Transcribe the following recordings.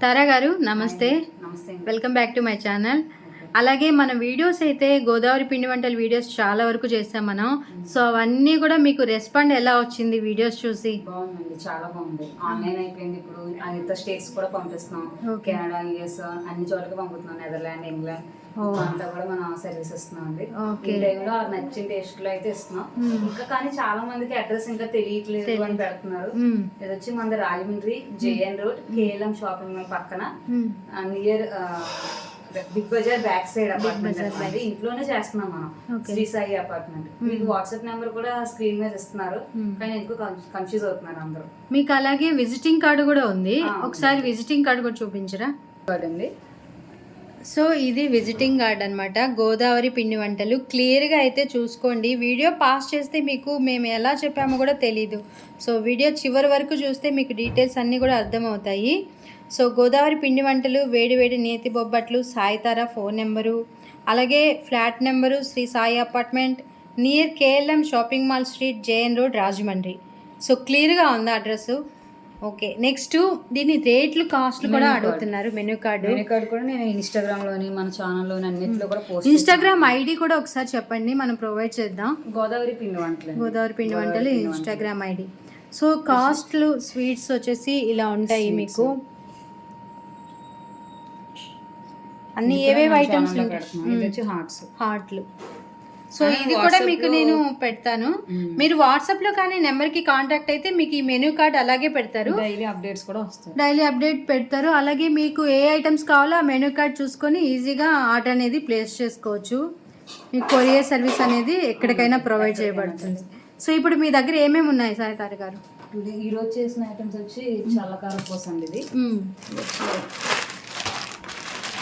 తారా గారు నమస్తే. నమస్తే. Welcome back to my channel. అలాగే మన వీడియోస్ అయితే గోదావరి పిండి వంటల వీడియోస్ చాలా వరకు చేస్తాం మనం. సో అవన్నీ కూడా మీకు రెస్పాండ్ ఎలా వచ్చింది వీడియోస్ చూసి? బాగుందండి, చాలా బాగుంది. ఆన్లైన్ అయిపోయింది, ఇప్పుడు ఇతర స్టేట్స్ కూడా పంపిస్తున్నాం. కెనడా, యుఎస్ అన్ని చోట్లకి పంపుతున్నాం. నెదర్లాండ్, ఇంగ్లాండ్ అంతా కూడా మనం సర్వీస్ ఇస్తున్నాం అండి. ఈ టైంలో నచ్చిన టేస్ట్ లో అయితే ఇస్తున్నాం. ఇంకా కానీ చాలా మందికి అడ్రస్ ఇంకా తెలియట్లేదు అని పెడుతున్నారు. ఇది వచ్చి మన Rajahmundry JN road KLM shopping mall పక్కన near Big Bazaar back side apartment అనేది. ఇంట్లోనే చేస్తున్నాం మనం, శ్రీ సాయి అపార్ట్మెంట్. మీకు వాట్సాప్ నెంబర్ కూడా స్క్రీన్ మీద ఇస్తున్నారు, కానీ ఎందుకు కన్ఫ్యూజ్ అవుతున్నారు అందరూ. మీకు అలాగే విజిటింగ్ కార్డు కూడా ఉంది, ఒకసారి విజిటింగ్ కార్డు కూడా చూపించరా? అండి. సో ఇది విజిటింగ్ కార్డ్ అనమాట, గోదావరి పిండి వంటలు. క్లియర్గా అయితే చూసుకోండి. వీడియో పాస్ చేస్తే మీకు మేము ఎలా చెప్పామో కూడా తెలీదు. సో వీడియో చివరి వరకు చూస్తే మీకు డీటెయిల్స్ అన్నీ కూడా అర్థమవుతాయి. సో గోదావరి పిండి వంటలు, వేడి వేడి నేతి బొబ్బట్లు, సాయి తారా ఫోన్ నెంబరు, అలాగే flat number Shri Sai apartment near KLM shopping mall street, JN road, Rajahmundry. So క్లియర్గా ఉందా అడ్రస్? ఓకే. నెక్స్ట్ దీని రేట్లు, కాస్ట్లు కూడా అడుగుతున్నారు. మెనూ కార్డు కూడా నేను ఇన్స్టాగ్రామ్ లోని మన ఛానల్లోని అన్నింటిలో కూడా పోస్ట్. ఇన్స్టాగ్రామ్ ఐడి కూడా ఒకసారి చెప్పండి, మనం ప్రొవైడ్ చేద్దాం. గోదావరి పిండి వంటలు, గోదావరి పిండి వంటలు ఇన్స్టాగ్రామ్ ఐడి. సో కాస్ట్లు, స్వీట్స్ వచ్చేసి ఇలా ఉంటాయి మీకు. అన్ని ఏవేవి ఐటమ్స్ హార్ట్లు. సో ఇది కూడా మీకు నేను పెడతాను. మీరు వాట్సాప్ లో కానీ నెంబర్ కి కాంటాక్ట్ అయితే మీకు ఈ మెనూ కార్డ్ అలాగే పెడతారు. డైలీ అప్డేట్స్ కూడా వస్తాయి, డైలీ అప్డేట్ పెడతారు. అలాగే మీకు ఏ ఐటమ్స్ కావాలో ఆ మెనూ కార్డ్ చూసుకొని ఈజీగా ఆర్డర్ అనేది ప్లేస్ చేసుకోవచ్చు. మీకు కొరియర్ సర్వీస్ అనేది ఎక్కడికైనా ప్రొవైడ్ చేయబడుతుంది. సో ఇప్పుడు మీ దగ్గర ఏమేమి ఉన్నాయి సాయి తారా గారు? ఈ రోజు చేసిన ఐటమ్స్ వచ్చి చల్లకార కోసం. ఇది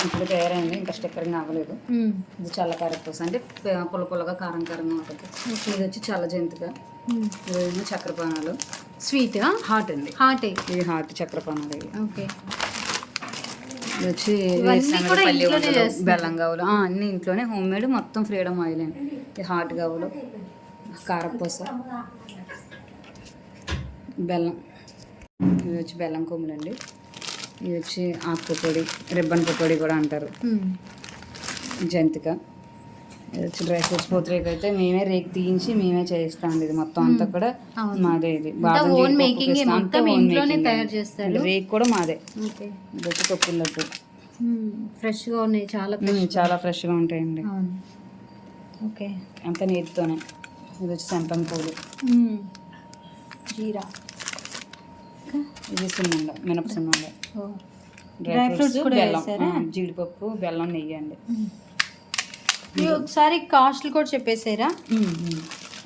ఇప్పుడు తయారైంది, ఇంకా స్టిక్కరింగ్ అవ్వలేదు. ఇది చల్లకార కోసం, అంటే పుల్ల పుల్లగా కారం కారంగా ఉంటుంది. ఇది వచ్చి చల్ల జంతిక, ఇది చక్కెరపానాలు. స్వీట్ హాట్ అండి, హాట్. ఇది హాట్ చక్కెరపానాలు. ఓకే. ఇది వచ్చి బెల్లం గావులు, అన్ని ఇంట్లోనే హోమ్ మేడ్, మొత్తం ఫ్రీడమ్ ఆయిల్ అండి. ఇది హాట్ గావులు, కారపూస, బెల్లం. ఇది వచ్చి బెల్లం కొమ్ములు అండి. ఇది వచ్చి ఆకు పొడి, రిబ్బన్ పొడి కూడా అంటారు. జంతిక. ఇది వచ్చి డ్రై ఫ్రూట్స్. పూతరేకు అయితే మేమే రేక్ తీయించి మేమే చేయిస్తామండి. ఇది మొత్తం అంతా కూడా మాదే. ఇది రేక్ కూడా మాదే. ఇది వచ్చి తొక్కుల లడ్డు, ఫ్రెష్గా ఉన్నాయి, చాలా ఫ్రెష్గా ఉంటాయండి. ఓకే. అంతా నేతితోనే. ఇది వచ్చి సంపంగి పూలు, జీరా. ఇది సున్నుండ, మినప సున్నుండ, డ్రై ఫ్రూట్స్, బెల్లం, జీడిపప్పు, బెల్లం, నెయ్యి అండి. ఒకసారి కాస్ట్లు కూడా చెప్పేసారా?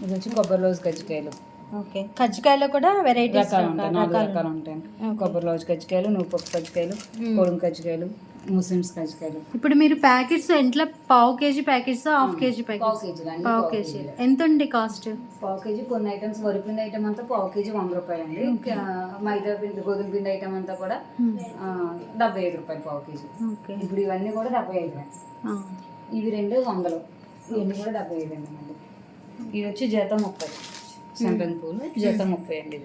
ఇది వచ్చి కొబ్బరి రోజు కజ్జికాయలు. ఓకే. కజ్జికాయలో కూడా వెరైటీస్ రకాలు ఉంటాయి, 4 రకాలు ఉంటాయి. కొబ్బరి రోజు కజ్జికాయలు, నువ్వుపప్పు కజ్జికాయలు, పొడుం కజ్జికాయలు, ముస్లిమ్స్ కజ్జికాయలు. ఇప్పుడు మీరు ప్యాకెట్స్ ఇంట్లో పావు KG packets, half KG packets? పావు కేజీ. ఎంత అండి కాస్ట్? పావు కేజీ. కొన్ని ఐటమ్స్, వరిపిండి ఐటమ్ అంతా పావు కేజీ 100 రూపాయలు అండి. మైదా పిండి, గోధుమ పిండి ఐటమ్ అంతా కూడా 75 రూపాయలు పావు కేజీ. ఇప్పుడు ఇవన్నీ కూడా 75. ఇవి 200. ఇవన్నీ కూడా 75 అండి. మళ్ళీ ఇది వచ్చి జీతం 30. సంపంగి పూలు జీతం 30 అండి.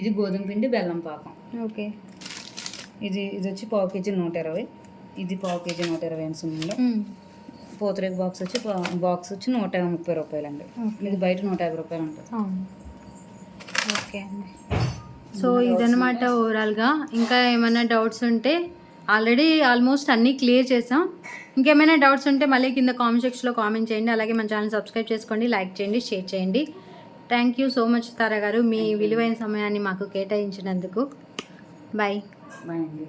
ఇది గోధుమ పిండి, బెల్లం పాకం. ఓకే. ఇది వచ్చి పావు కేజీ 120. ఇది పావు కేజీ 120 సున్నుండ. పూతరేకు బాక్స్ వచ్చి 130 రూపాయలు అండి. ఇది బయట 150 రూపాయలు ఉంటుంది. ఓకే అండి. సో ఇదనమాట ఓవరాల్గా. ఇంకా ఏమైనా డౌట్స్ ఉంటే ఆల్రెడీ ఆల్మోస్ట్ అన్నీ క్లియర్ చేసాం. ఇంకేమైనా డౌట్స్ ఉంటే మళ్ళీ కింద కామెంట్ సెక్షన్లో కామెంట్ చేయండి. అలాగే మన ఛానల్ సబ్స్క్రైబ్ చేసుకోండి, లైక్ చేయండి, షేర్ చేయండి. థ్యాంక్ యూ సో మచ్ తారా గారు, మీ విలువైన సమయాన్ని మాకు కేటాయించినందుకు. బాయ్. బాయ్ అండి.